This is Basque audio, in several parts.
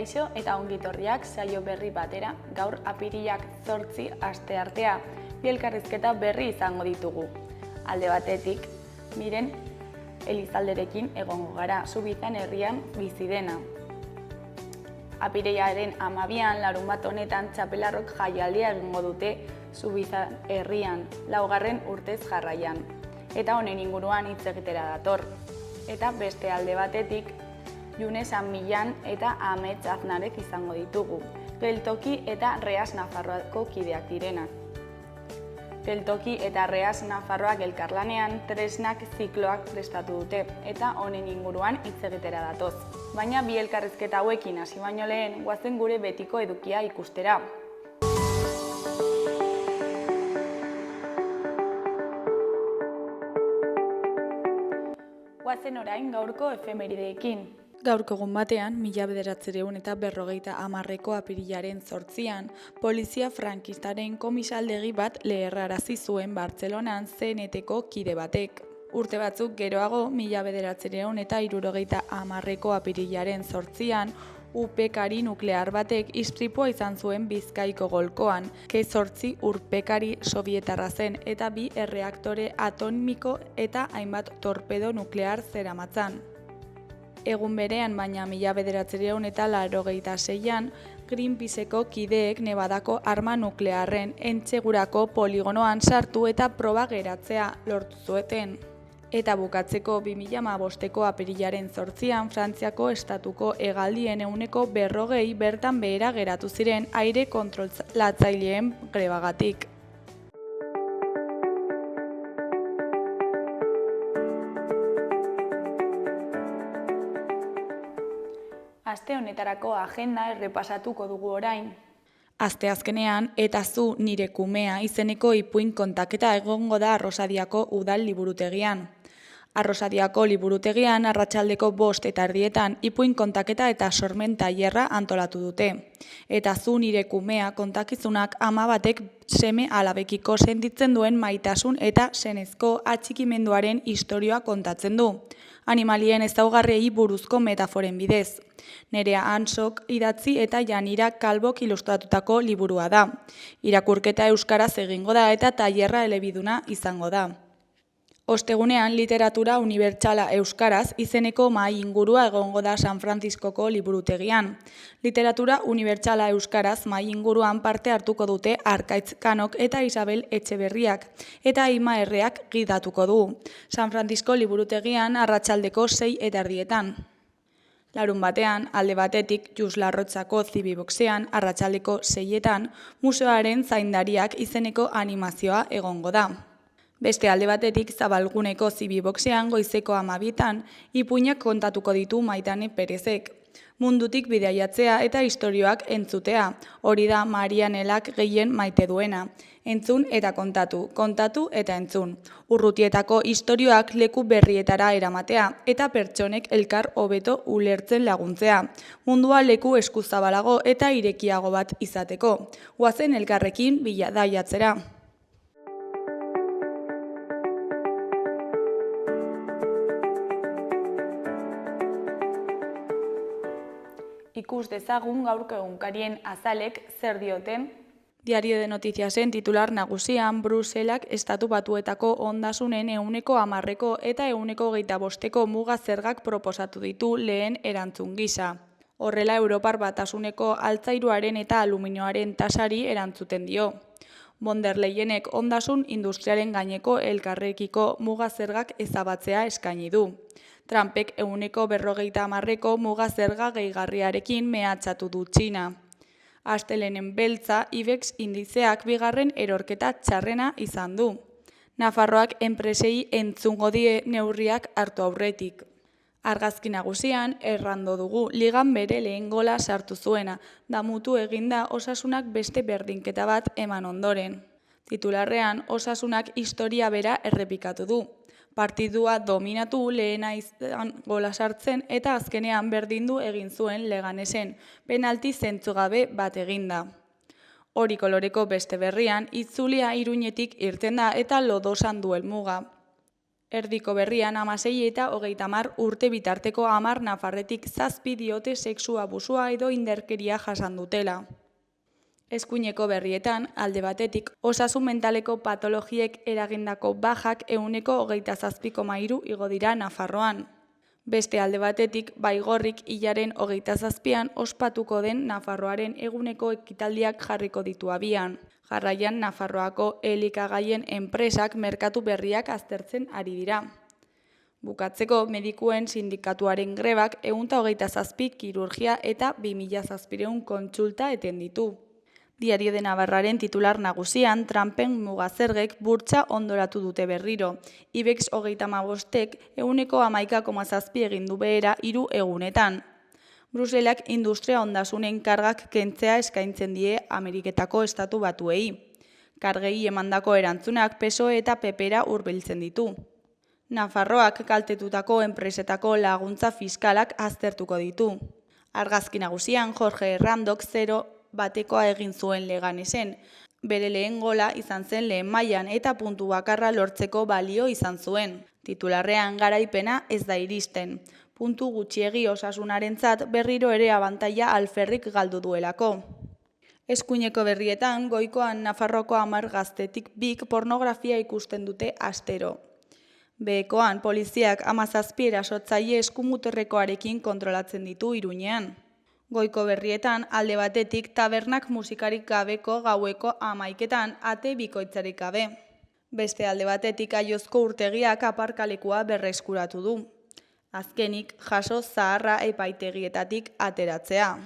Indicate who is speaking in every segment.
Speaker 1: Kaixo eta ongitorriak saio berri batera, gaur apirilak 8 asteartea, bi elkarrizketa berri izango ditugu. Alde batetik, Miren Elizalderekin egongo gara, Zubizan herrian bizi dena. Apirilaren 12an, larunbat honetan, txapelarrok jaialdia egingo dute Zubizan herrian, 4. urtez jarraian. Eta honen inguruan hitz egitera dator. Eta beste alde batetik, June San Millan eta Amets Aznarez izango ditugu. Geltoki eta Reas Nafarroako kideak direnak. Geltoki eta Reas Nafarroak elkarlanean tresnak zikloak prestatu dute eta honen inguruan hitz egitera datoz. Baina bi elkarrizketa hauekin hasi baino lehen, goazen gure betiko edukia ikustera. Goazen orain gaurko efemerideekin. Gaurko egun batean, 1950ko apirilaren 8an, polizia frankistaren komisaldegi bat leherrarazi zuen Bartzelonan CNT-ko kide batek. Urte batzuk geroago, 1970ko apirilaren 8an, urpekari nuklear batek istripua izan zuen Bizkaiko golkoan, K8 urpekari sovietarra zen eta 2 erreaktore atomiko eta hainbat torpedo nuklear zeramatzan. Egun berean, baina 1986an, Greenpeaceko kideek Nevadako arma nuklearren entsegurako poligonoan sartu eta proba geratzea lortu zuten. Eta bukatzeko 2015ko apirilaren 8an, Frantziako estatuko hegaldien 40% bertan behera geratu ziren aire kontrolatzaileen grebagatik. Aste honetarako agenda errepasatuko dugu orain. Asteazkenean eta zu nire kumea izeneko ipuin kontaketa egongo da Arrosadiako udal liburutegian. Arrosadiako liburutegian arratsaldeko 5:30 ipuin kontaketa eta sormen tailerra antolatu dute. Eta zu nire kumea kontakizunak ama batek seme alabekiko sentitzen duen maitasun eta senezko atxikimenduaren istorioa kontatzen du. Animalien ezaugarriei buruzko metaforen bidez. Nerea Hansok idatzi eta Janira Kalbok ilustratutako liburua da. Irakurketa euskaraz egingo da eta tailerra elebiduna izango da. Ostegunean literatura unibertsala euskaraz izeneko mahai ingurua egongo da San Frantziskoko liburutegian. Literatura unibertsala euskaraz mahai inguruan parte hartuko dute Arkaitz Kanok eta Isabel Etxeberriak eta Ima Erreak gidatuko du. San Frantzisko liburutegian arratsaldeko 6:30. Larun batean, alde batetik, Jus Larrotzako Zibiboxean arratsaldeko 6etan museoaren zaindariak izeneko animazioa egongo da. Beste alde batetik, Zabalguneko Zibiboxean goizeko 12etan ipuinak kontatuko ditu Maitane Perezek. Mundutik bidaiatzea eta istorioak entzutea, hori da Marianelak gehien maite duena. Entzun eta kontatu, kontatu eta entzun. Urrutietako istorioak leku berrietara eramatea eta pertsonek elkar hobeto ulertzen laguntzea. Mundua leku eskuzabalago eta irekiago bat izateko. Goazen elkarrekin bidaiatzera. Ikus dezagun gaurko egunkarien azalek zer dioten. Diario de Notiziasen titular nagusian Bruselak Estatu Batuetako ondasunen 10% eta 25% muga zergak proposatu ditu lehen erantzun gisa. Horrela Europar Batasuneko altzairuaren eta aluminioaren tasari erantzuten dio. Von der Leyenek ondasun industrialen gaineko elkarrekiko muga zergak ezabatzea eskaini du. Trumpek 40% muga zerga gehigarriarekin mehatxatu du Txina. Astelehen beltza IBEX indizeak 2. erorketa txarrena izan du. Nafarroak enpresei entzungo die neurriak hartu aurretik. Argazki nagusian errando dugu ligan bere lehen gola sartu zuena, damutu eginda Osasunak beste berdinketa bat eman ondoren. Titularrean Osasunak historia bera errepikatu du. Partidua dominatu lehena izan gola sartzen eta azkenean berdindu egin zuen Leganesen, penalti zentzugabe bat eginda. Hori koloreko beste berrian, itzulia Iruñetik irten da eta Lodosan du helmuga. Erdiko berrian 16 eta 30 urte bitarteko 10 nafarretik 7 diote sexu abusua edo indarkeria jasan dutela. Eskuineko berrietan, alde batetik, osasun mentaleko patologiek eragindako bajak 27,3 igo dira Nafarroan. Beste alde batetik, Baigorrik hilaren 27an ospatuko den Nafarroaren eguneko ekitaldiak jarriko ditu abian. Jarraian, Nafarroako elikagaien enpresak merkatu berriak aztertzen ari dira. Bukatzeko, medikuen sindikatuaren grebak 127 kirurgia eta 2700 kontsulta eten ditu. Diario de Navarraren titular nagusian, Trumpen mugazergek burtsa ondoratu dute berriro. IBEX 35ek 11,7 egin du behera 3 egunetan. Bruselak industria ondasunen kargak kentzea eskaintzen die Ameriketako estatu batuei. Kargei emandako erantzunak PSOE eta PPra hurbiltzen ditu. Nafarroak kaltetutako enpresetako laguntza fiskalak aztertuko ditu. Argazki nagusian Jorge Herrandok 0-batekoa egin zuen Leganesen. Bere lehen gola izan zen lehen mailan eta puntu bakarra lortzeko balio izan zuen. Titularrean garaipena ez da iristen. Puntu gutxiegi osasunarentzat berriro ere abantaila alferrik galdu duelako. Eskuineko berrietan, Goikoan Nafarroko 10 gaztetik 2 pornografia ikusten dute astero. Behekoan, poliziak 17 erasotzaile eskumuterrekoarekin kontrolatzen ditu Iruñean. Goiko berrietan, alde batetik tabernak musikarik gabeko gaueko 11etan ate bikoitzarik gabe. Beste alde batetik Aiozko urtegiak aparkalekua berreskuratu du. Azkenik, jaso zaharra epaitegietatik ateratzea.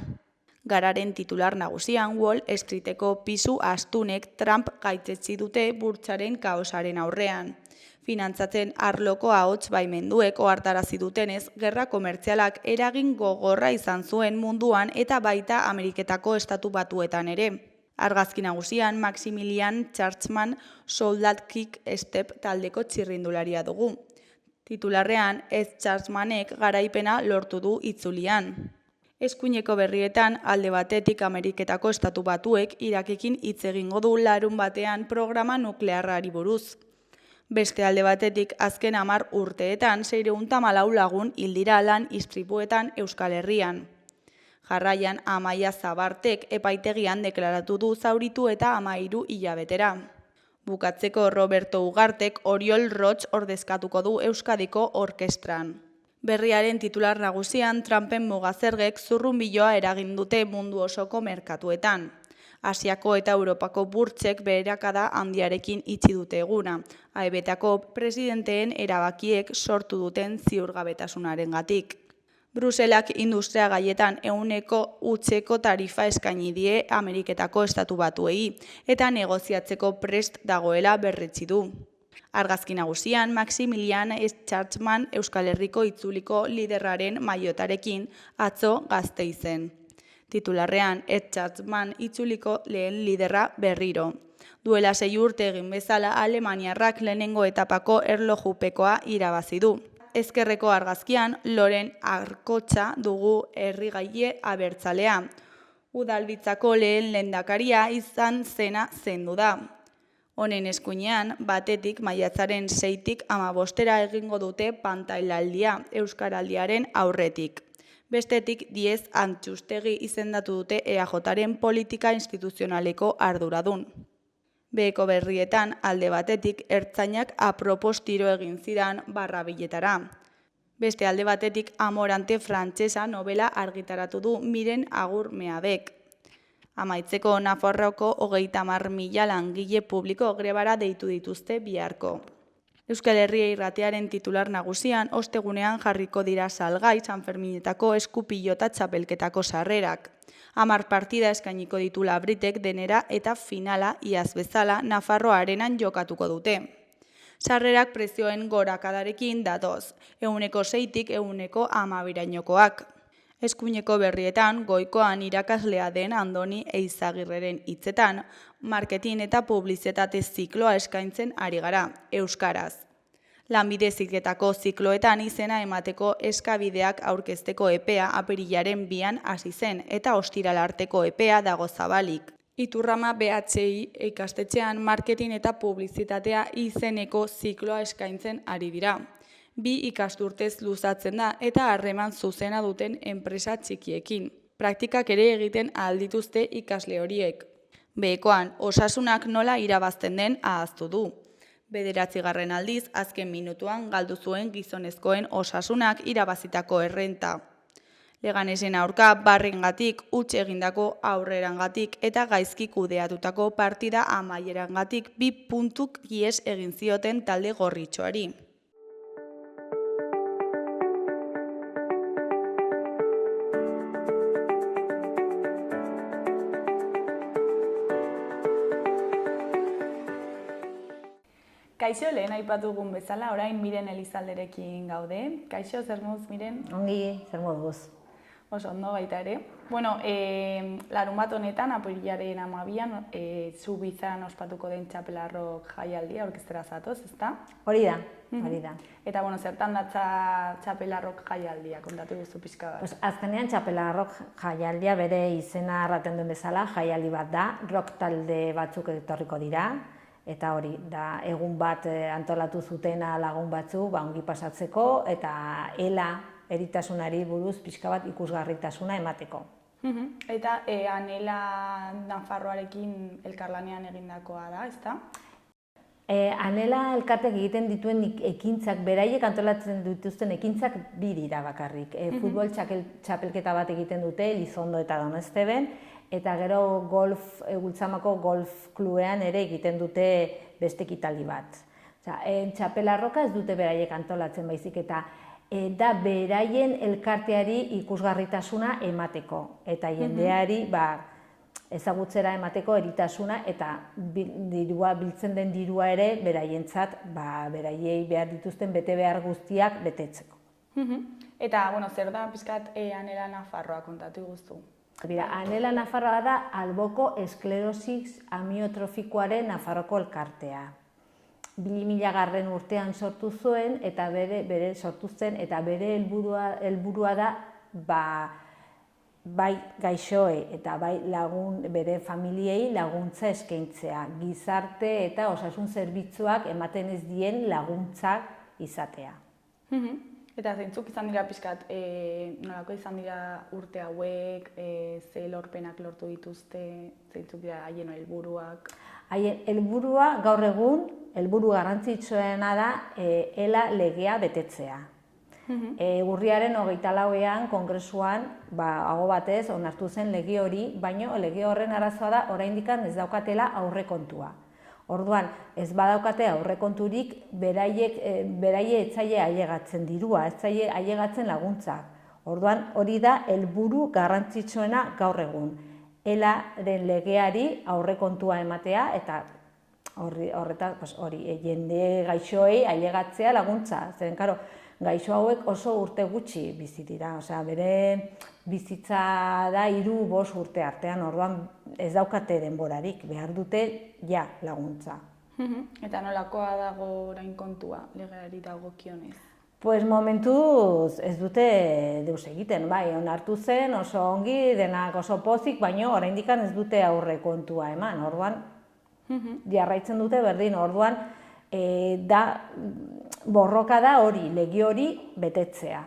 Speaker 1: Gararen titular nagusian Wall Streeteko pisu astunek Trump gaitzetsi dute burtsaren kaosaren aurrean. Finantzatzen arloko ahots baimenduek ohartarazi dutenez, gerra komertzialak eragin gogorra izan zuen munduan eta baita Ameriketako estatu batuetan ere. Argazki nagusian Maximilian Churchman Soldat Kick Step taldeko txirrindularia dugu. Titularrean ez Churchmanek garaipena lortu du itzulian. Eskuineko berrietan alde batetik Ameriketako estatu batuek Irakekin hitz egingo du larunbatean programa nuklearrari buruz. Beste alde batetik azken 10 urteetan 614 lagun hil dira lan istripuetan Euskal Herrian. Jarraian Amaia Zabartek epaitegian deklaratu du zauritu eta 13 hilabetera. Bukatzeko Roberto Ugartek Oriol Roch ordezkatuko du Euskadiko orkestran. Berriaren titular nagusian Trumpen mugazergek zurrunbiloa eragin dute mundu osoko merkatuetan. Asiako eta Europako burtsek beherakada handiarekin itxi dute eguna, AEBetako presidenteen erabakiek sortu duten ziurgabetasunarengatik. Bruselak industria gaietan 100% tarifa eskaini die Ameriketako estatu batuei eta negoziatzeko prest dagoela berretsi du. Argazki nagusian Maximilian Churchman Euskal Herriko itzuliko liderraren maiotarekin atzo Gasteizen. Titularrean Ed Churchman itzuliko lehen liderra berriro. Duela 6 urte egin bezala Alemaniarrak lehenengo etapako erlojupekoa irabazi du. Ezkerreko argazkian Loren Arkotxa dugu herrigaile abertzalea. Udalbitzako lehen lehendakaria izan zena zendu da. Honen eskuinean, batetik maiatzaren 6tik 15era egingo dute pantailaldia Euskaraldiaren aurretik. Bestetik 10 Antxustegi izendatu dute EAJaren politika instituzionaleko arduradun. Beheko berrietan alde batetik ertzainak apropos tiro egin zidan barrabiletara. Beste alde batetik Amorante frantsesa novela argitaratu du Miren Agur Meabek. Amaitzeko Nafarroako 30.000 langile publiko grebara deitu dituzte biharko. Euskal Herria irratearen titular nagusian ostegunean jarriko dira salgai Sanferminetako eskupilota txapelketako sarrerak. 10 partida eskainiko ditu Labritek denera eta finala iaz bezala Nafarro Arenan jokatuko dute. Sarrerak prezioen gorakadarekin datoz, 6tik 12rainokoak. Eskuineko berrietan, Goikoan irakaslea den Andoni Eizagirreren hitzetan, marketing eta publizitate zikloa eskaintzen ari gara, euskaraz. Lanbide heziketako zikloetan izena emateko eskabideak aurkezteko epea apirilaren 2an hasi zen eta ostiral arteko epea dago zabalik. Iturrama BHI ikastetxean marketing eta publizitatea izeneko zikloa eskaintzen ari dira. 2 ikasturtez luzatzen da eta harreman zuzena duten enpresa txikiekin. Praktikak ere egiten ahal dituzte ikasle horiek. Behekoan, osasunak nola irabazten den ahaztu du. 9. aldiz, azken minutuan galdu zuen gizonezkoen osasunak irabazitako errenta. Leganesen aurka barrengatik, huts egindako aurrerangatik eta gaizki kudeatutako partida amaierangatik 2 puntuk ihes egin zioten talde gorritxoari. Kaixo, lehen aipatu dugun bezala, orain Miren Elizalderekin gaude. Kaixo, zer moduz, Miren?
Speaker 2: Ongi, zer moduz.
Speaker 1: Oso ondo baita ere. Bueno, larunbat honetan, apirilaren 12an, Zubizan ospatuko den txapelarrok jaialdia orkestera zatoz, ezta?
Speaker 2: Hori da, hori da.
Speaker 1: Eta, bueno, zertan datza txapelarrok jaialdia, kontatu duzu pixka bat?
Speaker 2: Azkenean txapelarrok jaialdia bere izena arraten duen bezala, jaialdi bat da, rock talde batzuk etorriko dira, eta hori, da egun bat antolatu zutena lagun batzu, ongi pasatzeko, eta eritasunari buruz pixka bat ikusgarritasuna emateko.
Speaker 1: Eta Anela Nafarroarekin elkarlanean egindakoa da, ezta?
Speaker 2: Anela elkartek egiten dituen ekintzak, beraiek antolatzen dituzten ekintzak 2 dira bakarrik. Futbol txapelketa bat egiten dute, Elizondo eta Donosteben, eta gero Gultzamako golf klubean ere egiten dute beste ekitaldi bat. Txapelarroka ez dute beraiek antolatzen baizik eta da beraien elkarteari ikusgarritasuna emateko eta jendeari ezagutzera emateko eritasuna eta biltzen den dirua ere beraientzat beraiei behar dituzten bete behar guztiak betetzeko.
Speaker 1: Eta, bueno, zer da pixkat Anela Nafarroa kontatu guztu?
Speaker 2: Anela Nafarroa da alboko esklerosis amiotrofikoaren Nafarroko elkartea. 2000 urtean sortu zuen eta bere sortu zen eta bere helburua da bai gaixoei eta bai bere familiei laguntza eskaintzea, gizarte eta osasun zerbitzuak ematen ez dien laguntzak izatea.
Speaker 1: Eta zeintzuk izan dira pixkat, nolako izan dira urte hauek, ze lorpenak lortu dituzte, zeintzuk dira haien helburuak?
Speaker 2: Haien helburua gaur egun, helburu garrantzitsuena da ELA legea betetzea. Urriaren 24ean kongresuan aho batez onartu zen lege hori, baina lege horren arazoa da oraindik ez daukatela aurrekontua. Orduan, ez badaukate aurrekonturik, beraie etzaile ailegatzen dirua, etzaile ailegatzen laguntzak. Orduan, hori da helburu garrantzitsuena gaur egun. ELAren legeari aurrekontua ematea eta jende gaixoei ailegatzea laguntza. Zeren, gaixo hauek oso urte gutxi bizi dira, bere bizitza da 3-5 urte artean, orduan ez daukate denborarik, behar dute laguntza.
Speaker 1: Eta nolakoa dago orain kontua, legeari dagokionez?
Speaker 2: Momentuz ez dute deus egiten, onartu zen, oso ongi, denak oso pozik, baina oraindik ez dute aurrekontua eman, orduan jarraitzen dute berdin, orduan borroka da hori, lege hori betetzea.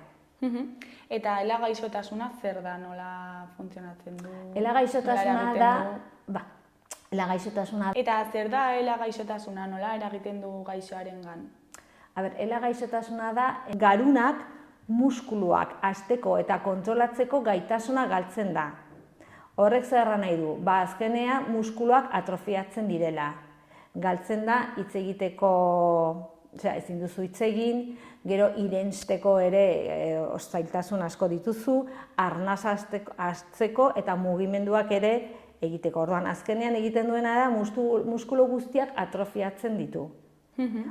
Speaker 1: Eta ELA gaixotasuna zer da, nola funtzionatzen du?
Speaker 2: ELA gaixotasuna da...
Speaker 1: Eta zer da ELA gaixotasuna, nola eragiten du gaixoarengan?
Speaker 2: ELA gaixotasuna da garunak muskuluak hasteko eta kontrolatzeko gaitasuna galtzen da. Horrek zer nahi du? Azkenean muskuluak atrofiatzen direla. Galtzen da hitz egiteko, ezin duzu hitz egin, gero irensteko ere zailtasun asko dituzu, arnaz hartzeko eta mugimenduak ere egiteko. Orduan, azkenean egiten duena da muskulu guztiak atrofiatzen ditu.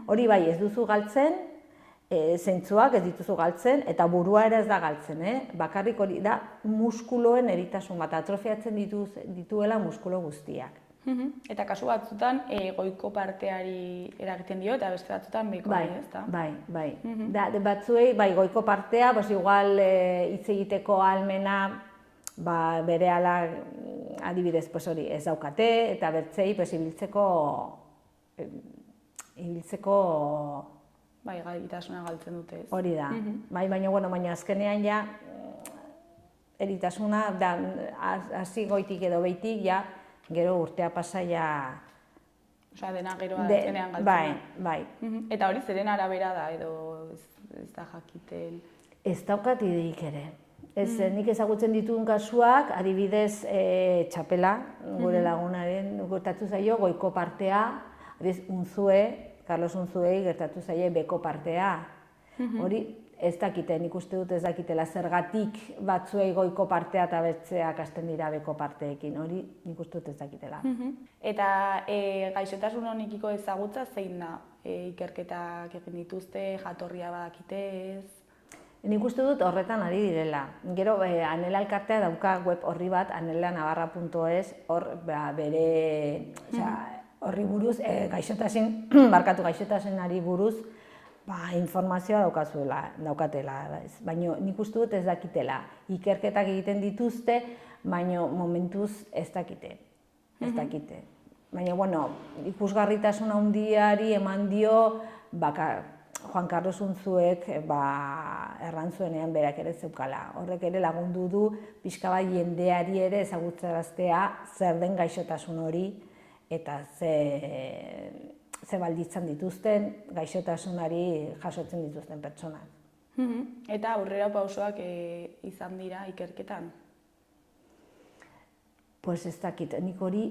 Speaker 2: Hori bai, ez duzu galtzen, zeintzuak ez dituzu galtzen, eta burua ere ez da galtzen. Bakarrik hori da muskuloen eritasun bat, atrofiatzen dituela muskulo guztiak.
Speaker 1: Eta kasu batzutan goiko parteari eragiten dio, eta beste batzutan behikoari, ezta?
Speaker 2: Bai. Batzuei, goiko partea, igual hitz egiteko ahalmena berehala adibidez, pues hori, ez daukate, eta bertzei, pues, ibiltzeko
Speaker 1: Bai, gaitasuna galtzen dute ez.
Speaker 2: hori da. Bai, baina azkenean ja, eritasuna, da, hasi goitik edo behitik, ja, gero urtea pasa, ja...
Speaker 1: Osea, dena gero azkenean galtzen da.
Speaker 2: Bai.
Speaker 1: Eta hori zeren arabera da, edo ez da jakiten...
Speaker 2: Ez daukat ideik ere. Nik ezagutzen dituen kasuak, adibidez txapela, gure lagunaren gertatu zaio, goiko partea, adibidez Carlos Unzuei gertatu zaie beko partea. Hori ez dakite, nik uste dut ez dakitela zergatik batzuei goiko partea eta bertzeak hasten dira beko parteekin, hori nik uste dut ez dakitela.
Speaker 1: Eta gaixotasun honekiko ezagutza zein da? Ikerketak egin dituzte, jatorria badakite ez?
Speaker 2: Nik uste dut horretan ari direla. Gero, Anela elkartea dauka web horri bat, anelanavarra.es, hor bere, horri buruz, gaixotasunari buruz, informazioa daukatela. Baina nik uste dut ez dakitela. Ikerketak egiten dituzte, baina momentuz ez dakite. Baina, bueno, ikusgarritasun handiari eman dio, Juan Carlos Unzuek errantzuenean berak ere zeukala. Horrek ere lagundu du pixka bat jendeari ere ezagutzaraztea zer den gaixotasun hori eta ze baldintzak dituzten gaixotasunari jasotzen dituzten pertsonak.
Speaker 1: Eta aurrera pausoak izan dira ikerketan?
Speaker 2: Pues ez dakit, nik hori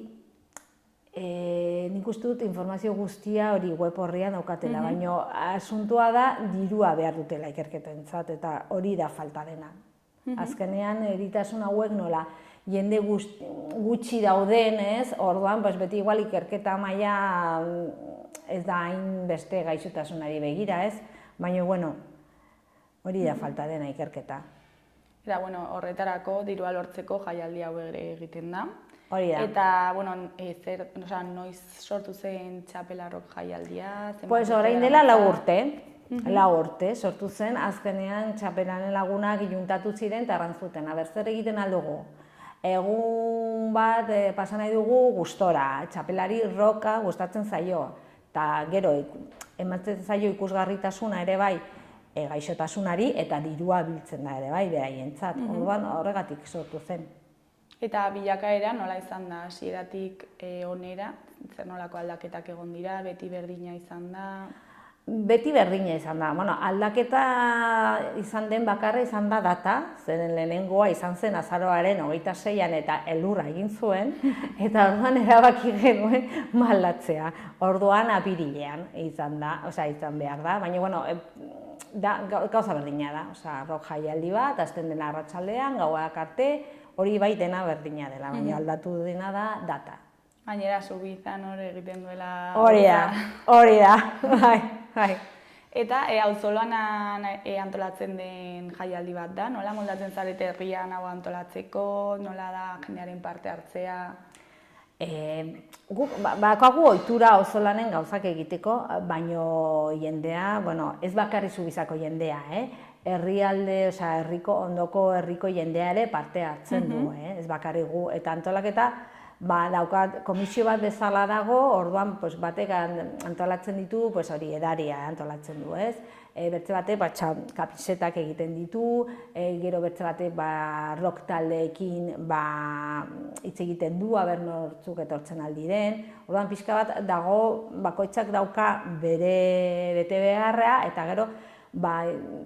Speaker 2: nik uste dut informazio guztia hori web horrian daukatela, baina asuntua da dirua behar dutela ikerketentzat eta hori da falta dena. Azkenean eritasun hauek nola jende gutxi dauden, orduan beti igual ikerketa maila ez da hain beste gaixotasunari begira, baina hori da falta dena ikerketa.
Speaker 1: Eta horretarako dirua lortzeko jaialdi hau egiten da.
Speaker 2: Hori da.
Speaker 1: Eta, noiz sortu zen txapelarrok jaialdia?
Speaker 2: Pues orain dela 4 urte. 4 urte sortu zen, azkenean txapelaren lagunak juntatu ziren eta erantzuten. Aber, zer egiten aldugu? Egun bat pasa nahi dugu gustora, txapelari roka gustatzen zaio. Eta gero, ematen zaio ikusgarritasuna ere bai gaixotasunari eta dirua biltzen da ere bai beraientzat. Orduan horregatik sortu zen.
Speaker 1: Eta bilakaera nola izan da, hasieratik onera, zer nolako aldaketak egon dira, beti berdina izan da?
Speaker 2: Beti berdina izan da. Aldaketa izan den bakarra izan da data, zeren lehenengoa izan zen azaroaren 26an eta elurra egin zuen, eta orduan erabaki genuen maldatzea. Orduan apirilean izan behar da, baina gauza berdina da. Rock jaialdi bat, hasten dena arratsaldean, gauak arte, hori bai dena berdina dela, baina aldatu dena da data.
Speaker 1: Gainera, Zubizan hori egiten duela...
Speaker 2: Hori da, bai.
Speaker 1: Eta auzoloan antolatzen den jaialdi bat da, nola moldatzen zarete herrian hau antolatzeko, nola da jendearen parte hartzea?
Speaker 2: Guk bakagu ohitura auzolanen gauzak egiteko, baino jendea, ez bakarrik Zubizako jendea, herrialde, ondoko herriko jendea ere parte hartzen du, ez bakarrik gu, eta antolaketa daukat komisio bat bezala dago, orduan batek antolatzen ditu, hori edaria antolatzen du, ez? Bertze batek kapisetak egiten ditu, gero bertze batek rock taldeekin hitz egiten du, aber nortzuk etortzen aldiren. Orduan pixka bat dago, bakoitzak dauka bere betebeharra, eta gero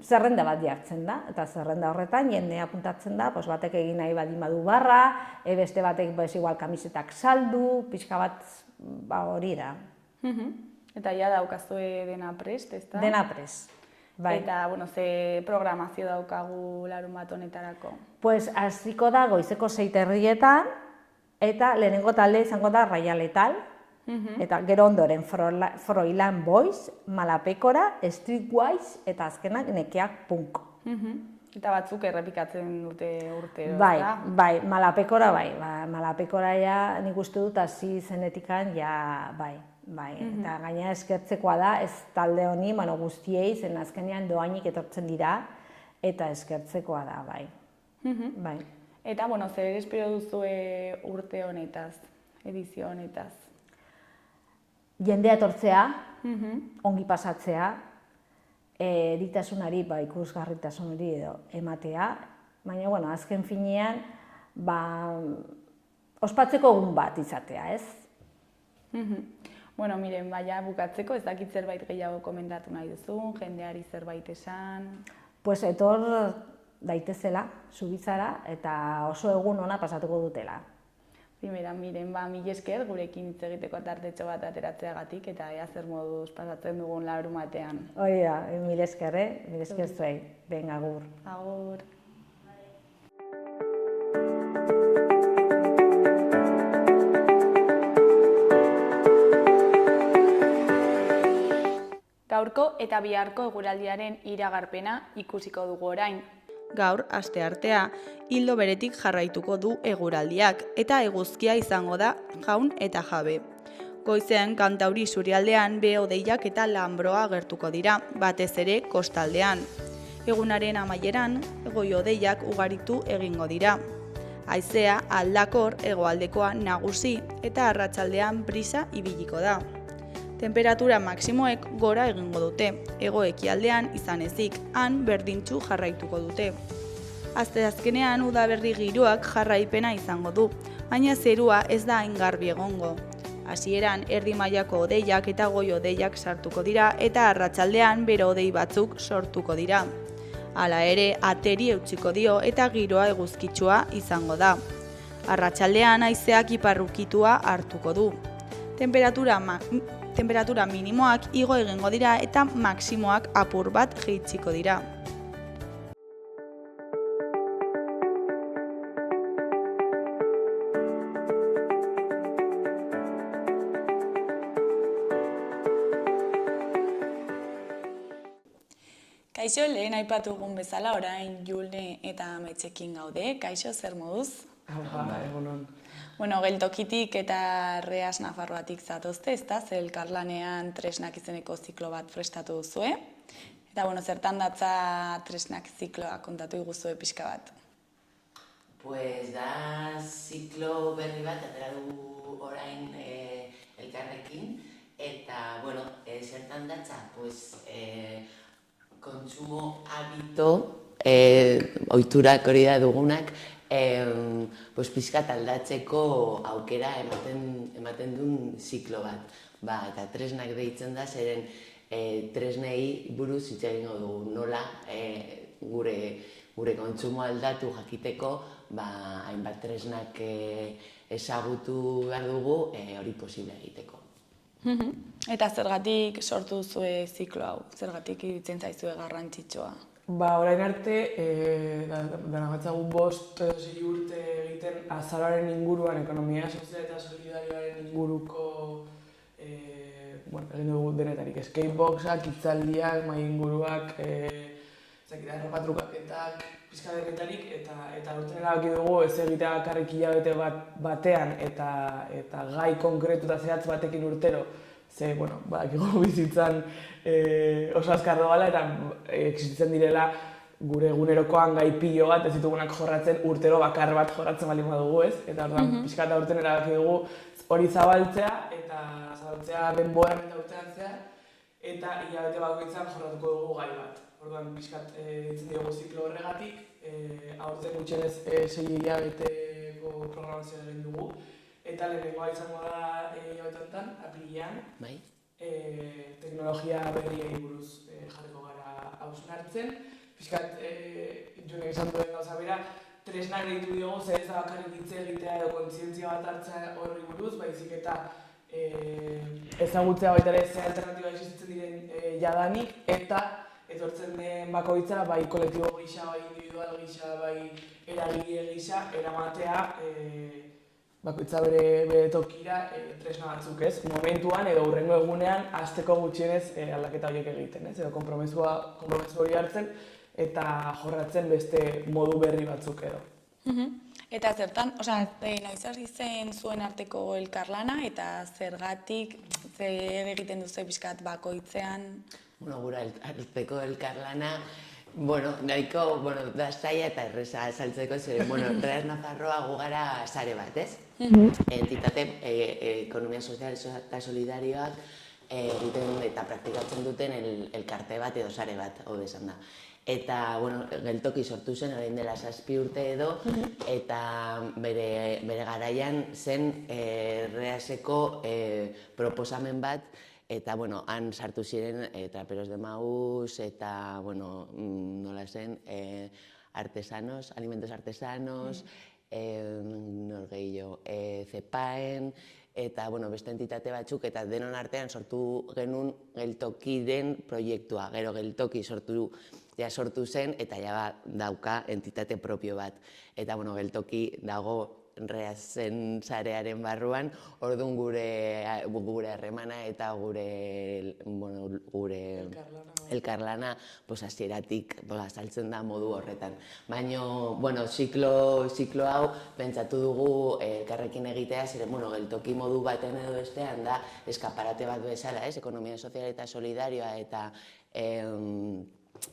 Speaker 2: zerrenda bat jartzen da, eta zerrenda horretan jendea apuntatzen da, batek egin nahi baldin badu barra, beste batek igual kamisetak saldu, pixka bat hori da.
Speaker 1: Eta ja daukazue dena prest, ezta?
Speaker 2: Dena prest, bai.
Speaker 1: Eta, ze programazio daukagu larunbat honetarako?
Speaker 2: Pues hasiko da goizeko 6:30 eta lehenengo talde izango da Raialetal, eta gero ondoren Froilán Boys, Malapekora, Streetwise eta azkenak Nekeak Punk.
Speaker 1: Eta batzuk errepikatzen dute urtero,
Speaker 2: Bai, Malapekora bai. Malapekora nik uste dut hasi zenetikan bai. Eta gaina eskertzekoa da, ez talde honi, guztiei, zen azkenean doainik etortzen dira, eta eskertzekoa da, bai.
Speaker 1: Eta, zer espero duzue urte honetaz, edizio honetaz?
Speaker 2: Jendea etortzea, ongi pasatzea, eritasunari, ikusgarritasunari edo ematea, baina, azken finean, ospatzeko egun bat izatea, ez?
Speaker 1: Miren, bukatzeko, ez dakit zerbait gehiago komentatu nahi duzun, jendeari zerbait esan...
Speaker 2: Pues etor daitezela, Zubizara, eta oso egun ona pasatuko dutela.
Speaker 1: Primera, miren, mila esker gurekin hitz egiteko tartetxo bat ateratzeagatik, eta ea zer moduz pasatzen dugun larunbatean.
Speaker 2: Oia, mila esker, mila esker zuei. Ben, agur.
Speaker 1: Agur. Gaurko eta biharko eguraldiaren iragarpena ikusiko dugu orain. Gaur, asteartea, ildo beretik jarraituko du eguraldiak eta eguzkia izango da jaun eta jabe. Goizean kantauri isurialdean behe-hodeiak eta lanbroa agertuko dira, batez ere kostaldean. Egunaren amaieran, goi-hodeiak ugaritu egingo dira. Haizea aldakor hegoaldekoa nagusi eta arratsaldean brisa ibiliko da. Temperatura maksimoek gora egingo dute, hego-ekialdean izan ezik, han berdintsu jarraituko dute. Asteazkenean udaberri giroak jarraipena izango du, baina zerua ez da hain garbi egongo. Hasieran erdi mailako hodeiak eta goi-hodeiak sartuko dira eta arratsaldean bero-hodei batzuk sortuko dira. Hala ere, ateri eutsiko dio eta giroa eguzkitsua izango da. Arratsaldean haizeak iparrukitua hartuko du. Temperatura minimoak igo egingo dira eta maksimoak apur bat jaitsiko dira. Kaixo, lehen aipatu egun bezala, orain Julne eta Ametxekin gaude. Kaixo, zer moduz?
Speaker 3: Egunon.
Speaker 1: Geltokitik eta Reas Nafarroatik zatozte, ezta? Ze elkarlanean tresnak izeneko ziklo bat prestatu duzue. Eta, zertan datza tresnak zikloa kontatu iguzue pixka bat?
Speaker 3: Pues da ziklo berri bat, atera dugu orain elkarrekin. Eta, zertan datza, kontsumo habito, ohiturak hori da dugunak, pixkat aldatzeko aukera ematen duen ziklo bat. Eta tresnak deitzen da, zeren tresnei buruz hitz egingo dugu. Nola gure kontsumo aldatu jakiteko, hainbat tresnak ezagutu behar dugu hori posible egiteko.
Speaker 1: Eta zergatik sortu duzue ziklo hau? Zergatik iruditzen zaizue garrantzitsua?
Speaker 4: Orain arte, daramatzagu 5 edo 6 urte egiten azaroaren inguruan, ekonomia sozial eta solidarioaren inguruko egin dugu denetarik, skateboxak, hitzaldiak, mahai inguruak, arropa trukaketak, pixka denetarik, eta urten erabaki dugu ez egitea bakarrik hilabete batean eta gai konkretu eta zehatz batekin urtero, ze, badakigu bizitzan oso azkar doala eta existitzen direla gure egunerokoan gai pilo bat ez ditugunak jorratzen urtero bakar bat jorratzen baldin badugu, ez? Eta orduan pixka eta urten erabaki dugu hori zabaltzea eta zabaltzea denboran eta urtean zehar eta hilabete bakoitzan jorratuko dugu gai bat. Orduan pixkat ditzen diogu ziklo horregatik, aurten gutxienez 6 hilabeteko programazioa egin dugu. Eta lehenengoa izango da hilabete honetan, apirilean, teknologia berriei buruz jarriko gara hausnartzen. Pixkat, Junek esan duen gauza bera, tresnak deitu diogu, ze ez da bakarrik hitz egitea edo kontzientzia bat hartzea horri buruz, baizik eta ezagutzea baita ere ze alternatiba existitzen diren jadanik, eta etortzen den bakoitza, bai kolektibo gisa, bai individual gisa, bai eragile gisa, eramatea bakoitza bere tokira tresna batzuk, ez? Momentuan edo hurrengo egunean hasteko gutxienez aldaketa horiek egiten, ez? Edo konpromesu hori hartzen eta jorratzen beste modu berri batzuk edo.
Speaker 1: Eta zertan, noiz hasi zen zuen arteko elkarlana eta zergatik, zer egiten duzu pixkat bakoitzean?
Speaker 3: Gure arteko elkarlana Bueno, nahiko, da zaila eta erreza azaltzeko, zeren, Reas Nafarroa gu gara sare bat, ez? Entitate ekonomia sozial eta solidarioak egiten eta praktikatzen duten elkarte bat edo sare bat, hobe esan da. Eta, geltoki sortu zen, orain dela 7 urte edo, eta bere garaian zen Reaseko proposamen bat, eta, han sartu ziren traperos de Maús, eta, nola zen, artesanos, alimentos artesanos, nor gehiago, Zepaen, eta, beste entitate batzuk, eta denon artean sortu genuen geltokiren proiektua. Gero geltoki sortu zen, eta ja dauka entitate propio bat. Eta, geltoki dago Reasen sarearen barruan, orduan gure harremana eta gure elkarlana hasieratik azaltzen da modu horretan. Baina, ziklo hau pentsatu dugu elkarrekin egitea, zeren geltoki modu baten edo bestean da eskaparate bat bezala, ekonomia sozial eta solidarioa eta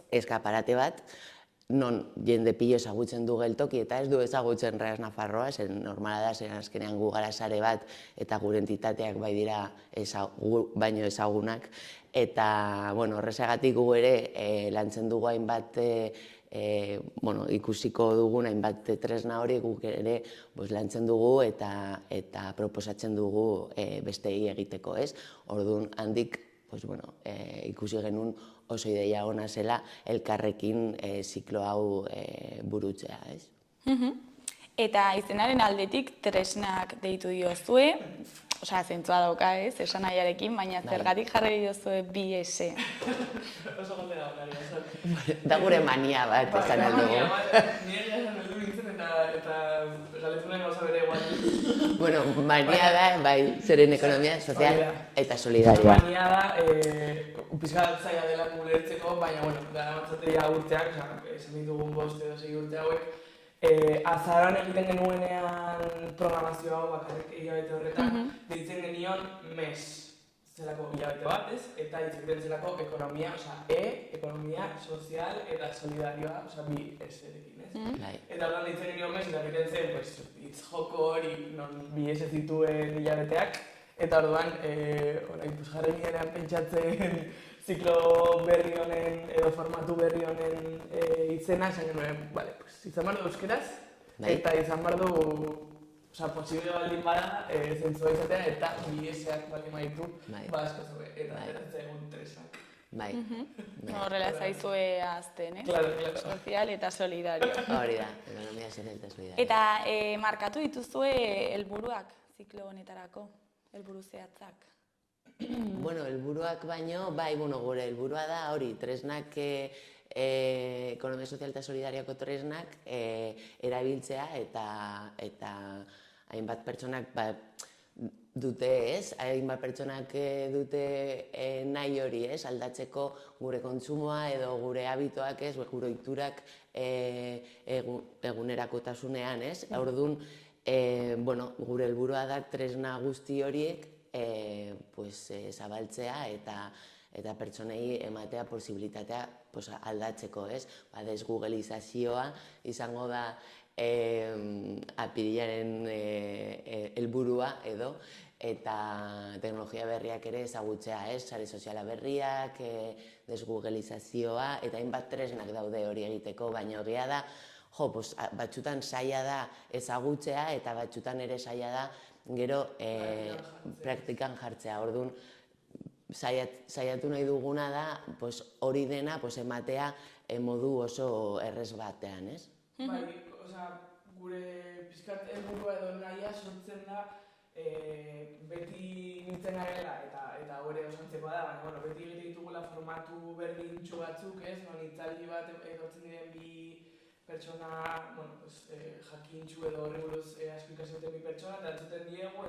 Speaker 3: eskaparate bat, non jende pilo ezagutzen du geltoki eta ez du ezagutzen Reas Nafarroa, zen normala da, zen azkenean gu gara sare bat eta gure entitateak bai dira baino ezagunak. Eta horrezagatik gu ere lantzen dugu hainbat, ikusiko dugun hainbat tresna hori guk ere lantzen dugu eta proposatzen dugu bestei egiteko, ez? Orduan handik ikusi genuen oso ideia ona zela elkarrekin ziklo hau burutzea, ez?
Speaker 1: Eta izenaren aldetik tresnak deitu diozue, osea, zentzua dauka, ez, esanahiarekin, baina zergatik jarri diozue BS.
Speaker 4: Oso galdera hori.
Speaker 3: Da gure mania bat, esan aldugu.
Speaker 4: Nire esan aldu nintzen eta galetunen gauza bere egual.
Speaker 3: Mania da, bai, zeren ekonomia sozial eta solidarioa.
Speaker 4: Mania da, pizkat zaila dela ulertzeko, baina, gara matzatea urteak, esan ditugun 5 edo 6 urte hauek, azaroan egiten genuenean programazio hau bakarrik hilabete horretan, deitzen genion MES zelako hilabete bat, ez? Eta hitz egiten zelako ekonomia, ekonomia sozial eta solidarioa, bi eserekin, ez? Eta horretan deitzen genion MES, eta egiten zen, hitz joko hori, non bi ez dituen hilabeteak, eta orduan, jarri nirean pentsatzen ziklo berri honen edo formatu berri honen izena, esan genuen, izan behar du euskeraz, eta izan behar du, posible baldin bada, zentzua izatea, eta BS-ak baldin baditu, asko zabe, eta eratzea egun tresnak.
Speaker 1: Horrela zaizue azten, sozial eta solidario.
Speaker 3: Hori da, ekonomia sozial eta solidario.
Speaker 1: Eta markatu dituzue helburuak ziklo honetarako, helburu zehatzak?
Speaker 3: Helburuak baino, gure helburua da hori, tresnak, ekonomia sozial eta solidariako tresnak erabiltzea eta hainbat pertsonak dute ez, hainbat pertsonak dute nahi hori ez, aldatzeko gure kontsumoa edo gure habituak ez, gure ohiturak egunerakotasunean ez, orduan, gure helburua da tresna guzti horiek zabaltzea eta pertsonei ematea posibilitatea aldatzeko, ez? Desgoogleizazioa izango da apirilaren helburua edo, eta teknologia berriak ere ezagutzea, ez? Sare soziala berriak, desgoogleizazioa, eta hainbat tresnak daude hori egiteko, baina egia da, batzutan zaila da ezagutzea eta batzutan ere zaila da gero praktikan jartzea. Orduan, saiatu nahi duguna da hori dena ematea modu oso errez batean, ez?
Speaker 4: Bai, gure pizkat helburua edo nahia sortzen da beti nintzen garela eta hori osantzekoa da, baina beti egite ditugula formatu berdintxo batzuk, ez? Hitzaldi bat etortzen diren bi pertsona jakintxu edo horri buruz asko ikasioten bi pertsona eta entzuten diegu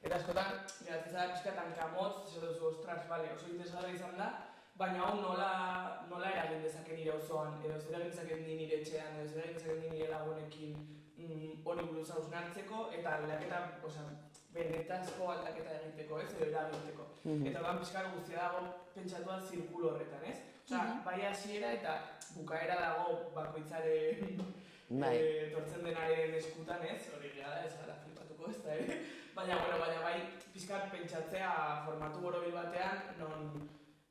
Speaker 4: eta askotan geratzen zara pizkatan kamotz, zer duzu, ostras, oso interesgarra izan da, baina hau nola eragin dezake nire auzoan, edo zer egin dezake nire etxean, edo zer egin dezake nire lagunekin hori buruz hausnartzeko, eta aldaketa benetazko aldaketa egiteko, ez, edo eragiteko. Eta orduan pixkat guztia dago pentsatuan zirkulo horretan, ez? Osea, bai hasiera eta bukaera dago bakoitzaren tortzen denaren eskutan, ez? Hori gara, ez gara flipatuko ez da, baina bai pixkat pentsatzea formatu borobil batean,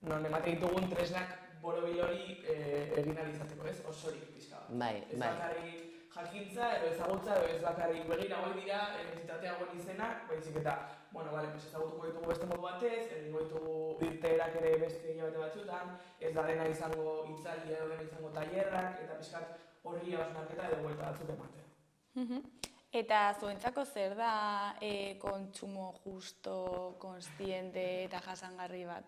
Speaker 4: non ematen ditugun tresnak borobil hori egin alizateko, ez? Osorik pixka bat. Ez bakarrik jakintza edo ezagutza edo ez bakarrik begira hori dira entitatea guen izenak, baizik eta, ezagutuko ditugu beste modu batez, egingo ditugu irteerak ere beste hilabete batzuetan, ez da dena izango hitzaldia edo dena izango tailerrak, eta pixkat horri hausnarketa edo buelta batzuk ematea.
Speaker 1: Eta zuentzako zer da kontsumo justo, konstiente eta jasangarri bat?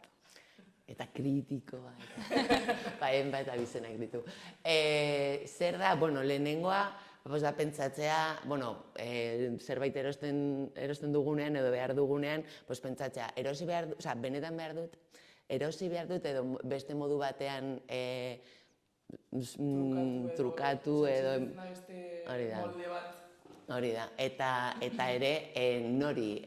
Speaker 3: Eta kritikoa, eta bizenak ditu. Zer da, lehenengoa, da pentsatzea, zerbait erosten dugunean edo behar dugunean, pentsatzea, benetan behar dut, erosi behar dut edo beste modu batean trukatu edo... Hori da, eta ere nori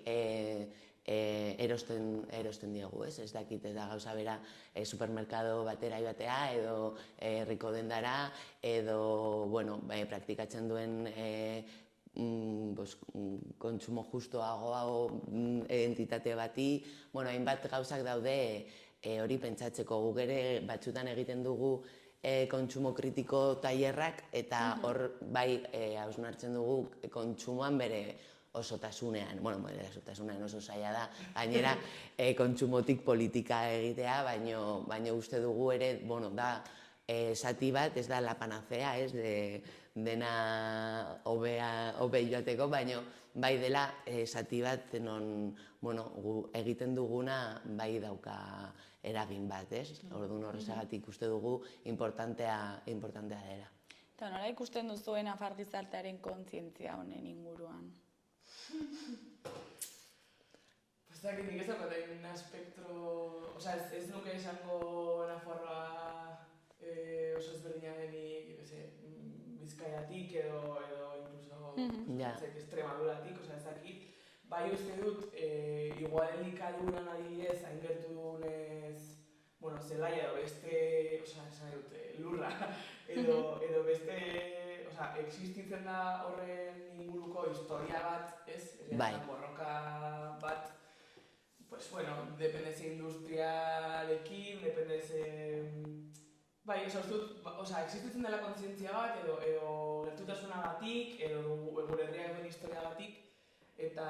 Speaker 3: erosten diegu, ez dakit, eta gauza bera supermerkado batera ibatea, edo herriko dendara, edo, praktikatzen duen kontsumo justoago entitate bati, hainbat gauzak daude hori pentsatzeko guk ere batzutan egiten dugu kontsumo kritiko tailerrak, eta hor bai hausnartzen dugu kontsumoan bere osotasunean, osotasunean oso zaila da, gainera kontsumotik politika egitea, baina uste dugu ere, da, zati bat, ez da la panacea, ez, dena hobe joateko, baina bai dela zati bat non egiten duguna bai dauka eragin bat, ez? Orduan horrezagatik uste dugu importantea dela.
Speaker 1: Eta nola ikusten duzuen afar gizartearen kontzientzia honen inguruan?
Speaker 4: Nik ez daukate egin aspektro... ez nuke esango Nafarroa oso ezberdina denik, Bizkaiatik edo incluso Extremaduratik, ez dakit. Bai uste dut, igual elikaduran adibidez, hain gertu dugunez, zelaia edo beste, lurra, edo beste, existitzen da horren inguruko historia bat, ez? Borroka bat, dependezia industrialekin, bai, uste dut, existitzen dela kontzientzia bat, edo gertutasunagatik, edo gure herriaren historiagatik, eta,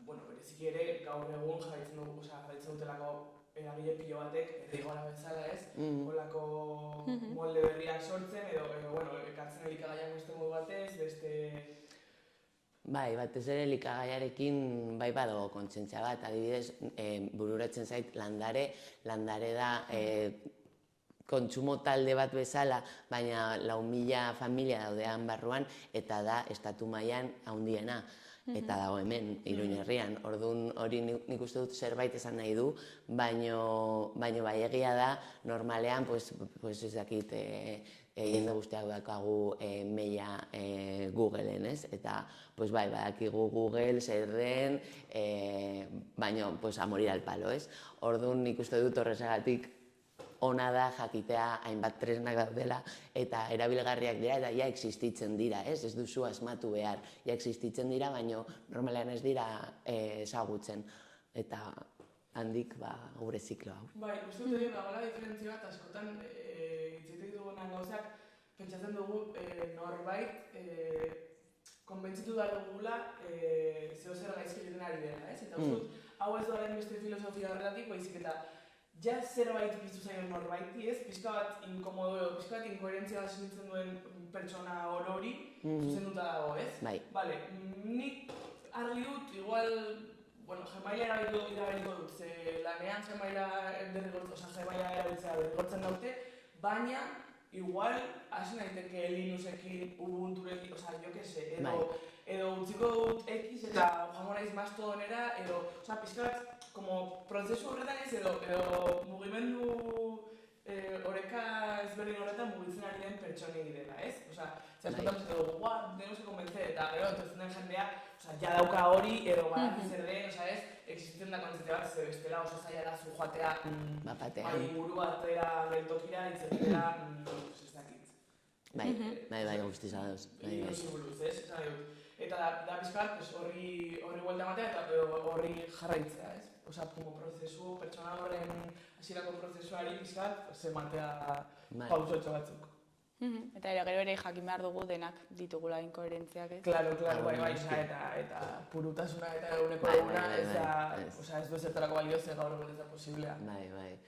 Speaker 4: bereziki ere, gaur egun jarraitzen dutelako eragile pilo batek, errigola bezala ez, holako molde berriak sortzen, edo ekartzen elikagaiak beste modu batez, beste...
Speaker 3: Bai, batez ere elikagaiarekin bai badago kontzientzia bat, adibidez, bururatzen zait landare da kontsumo talde bat bezala, baina 4.000 familia daudean barruan, eta da estatu mailan handiena. Eta dago hemen, Iruin herrian. Orduan hori nik uste dut zerbait esan nahi du, baino bai egia da, normalean, ez dakit, jende guztiak daukagu maila Googleen, ez? Eta, bai, badakigu Google, zer den, baina, a morir al palo, ez? Orduan nik uste dut horrezagatik ona da jakitea hainbat tresnak daudela eta erabilgarriak dira eta ja existitzen dira, ez? Ez duzu asmatu behar, ja existitzen dira, baina normalean ez dira ezagutzen. Eta handik gure ziklo hau.
Speaker 4: Bai, uste dut egin dagoela diferentzia bat, askotan hitzetik dugunan gauzak, pentsatzen dugu norbait konbentzitu da dugula zeo zer gaizki egiten ari dela, ez? Eta uste dut, hau ez doaren beste filosofia horretatik, baizik eta ja zerbait piztu zaion norbaiti, ez? Pixka bat inkomodo edo, pixka bat inkoherentzia sentitzen duen pertsona hori zuzenduta dago, ez?
Speaker 3: Bai.
Speaker 4: Bale, nik argi dut, igual, Gmaila erabilko dut, ze lanean Gmaila erabiltzea derrigortzen daute, baina igual hasi naiteke Linuxekin, Ubunturekin, jo que se, edo utziko dut X eta joango naiz Mastodonera, edo, pixka bat, como prozesu horretan ez, edo mugimendu oreka ezberdin horretan mugitzen ari den pertsonei dela, ez? Osea, askotan esaten dugu, tenemos que convencer, eta gero, entonces den jendea, ja dauka hori, edo badaki zer den, ez? Existitzen da kontziente bat, ze bestela oso zaila da zu joatea inguru batera geltokira, itzetera, ez dakit.
Speaker 3: Bai, guztiz adoz.
Speaker 4: Inosi buruz, ez? Eta da pixkat, horri buelta ematea eta horri jarraitzea, ez? Osea, prozesu, pertsona horren hasierako prozesuari pixkat, ematea pausotxo batzuk.
Speaker 1: Eta gero ere jakin behar dugu denak ditugula inkoherentziak, ez?
Speaker 4: Claro, bai, eta purutasuna eta eguneko eguna, ez du ezertarako balio ze gaur egun ez da posiblea.